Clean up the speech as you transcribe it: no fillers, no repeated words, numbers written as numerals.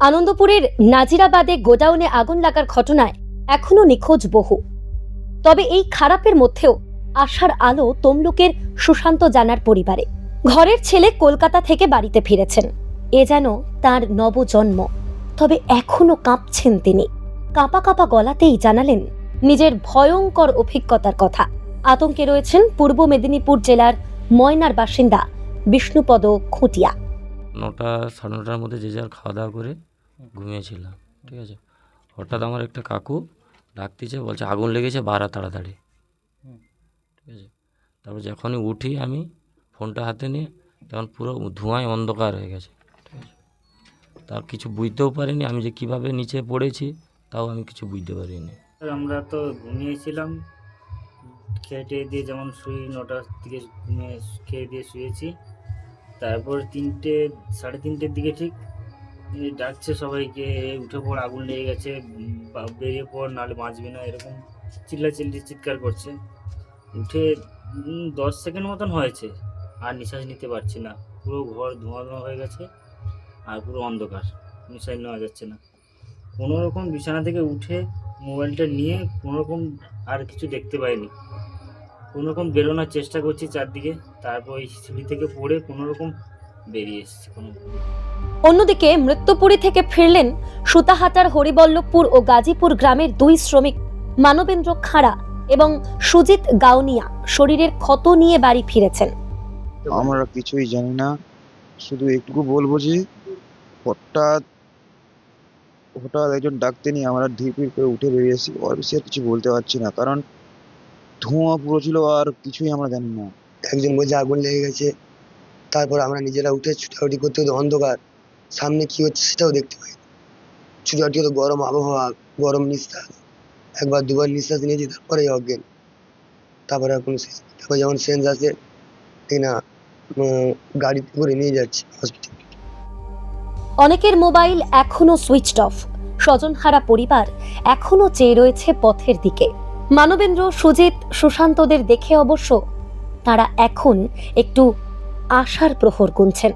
আনন্দপুরের নাজিরাবাদে গোডাউনে আগুন লাগার ঘটনায় এখনো নিখোঁজ বহু। তবে এই খারাপের মধ্যেও আশার আলো তমলুকের সুশান্ত জানার পরিবারে। ঘরের ছেলে কলকাতা থেকে বাড়িতে ফিরেছেন, এ যেন তার নবজন্ম। তবে এখনো কাঁপছেন তিনি। কাঁপা কাঁপা গলাতেই জানালেন নিজের ভয়ঙ্কর অভিজ্ঞতার কথা। আতঙ্কে রয়েছেন পূর্ব মেদিনীপুর জেলার ময়নার বাসিন্দা বিষ্ণুপদ খুঁটিয়া। 9টা সাড়ে 9টার মধ্যে যে যার খাওয়া দাওয়া করে ঘুমিয়েছিলাম, ঠিক আছে। হঠাৎ আমার একটা কাকু ডাকতেছে, বলছে আগুন লেগেছে, বাড়া তাড়াতাড়ি, ঠিক আছে। তারপর যখনই উঠি আমি ফোনটা হাতে নিয়ে, তখন পুরো ধোঁয়ায় অন্ধকার হয়ে গেছে, ঠিক আছে। তার কিছু বুঝতেও পারিনি আমি যে কীভাবে নিচে পড়েছি, তাও আমি কিছু বুঝতে পারিনি। আমরা তো ঘুমিয়েছিলাম, খেয়ে টেয়ে দিয়ে যেমন শুই 9টার দিকে খেয়ে দিয়ে শুয়েছি। তারপর 3টে সাড়ে 3টের দিকে ঠিক ডাকছে সবাইকে, উঠে পড়, আগুন লেগে গেছে, বেরিয়ে পড়, নাহলে বাঁচবি না, এরকম চিল্লাচিল্লি চিৎকার করছে। উঠে 10 সেকেন্ড মতন হয়েছে, আর নিঃশ্বাস নিতে পারছি না, পুরো ঘর ধোঁয়া ধোঁয়া হয়ে গেছে, আর পুরো অন্ধকার, নিঃশ্বাস নেওয়া যাচ্ছে না। কোনো রকম বিছানা থেকে উঠে মোবাইলটা নিয়ে কোনো রকম আর কিছু দেখতে পাইনি, কোনো রকম বেরোনোর চেষ্টা করছি চারদিকে, তারপর ওই সিঁড়ি থেকে পড়ে কোনো রকম বেরিয়ে এসেছি। অন্যদিকে মৃত্যুপুরী থেকে ফিরলেন সুতাহাটার হরিবল্লভপুর ও গাজীপুর গ্রামের 2 শ্রমিক মানবেন্দ্র খাড়া এবং সুজিত গাউনিয়া শরীরের ক্ষত নিয়ে বাড়ি ফিরেছেন। আমরা কিছুই জানি না, শুধু একটুকু বলবো যে হঠাৎ একজন ডাকতে নিয়ে আমরা ধীর করে উঠে বেরিয়েছি। ওর বেশি আর কিছু বলতে পারছি না, কারণ ধোঁয়া পুরো ছিল, আর কিছুই আমরা জানি না। একজন বলছে আগুন লেগে গেছে, তারপর আমরা নিজেরা উঠে ছুটাছুটি করতে করতে অন্ধকার, সামনে কি হচ্ছে সেটাও দেখতে পাই। ছুটাছুটি হতো, গরম আবহাওয়া, গরম নিঃশ্বাস, একবার দুবার নিঃশ্বাস নিয়েছি, তারপরে অজ্ঞান। তারপরে আর কোনো শেষ নেই। তারপর যখন সেন্স আসে না, গাড়িতে করে নিয়ে যাচ্ছে হসপিটাল। অনেকের মোবাইল এখনো সুইচড অফ। স্বজনহারা পরিবার এখনো চেয়ে রয়েছে পথের দিকে। মানবেন্দ্র, সুজিত, সুশান্তদের দেখে অবশ্য তারা এখন একটু আশার প্রহর গুনছেন।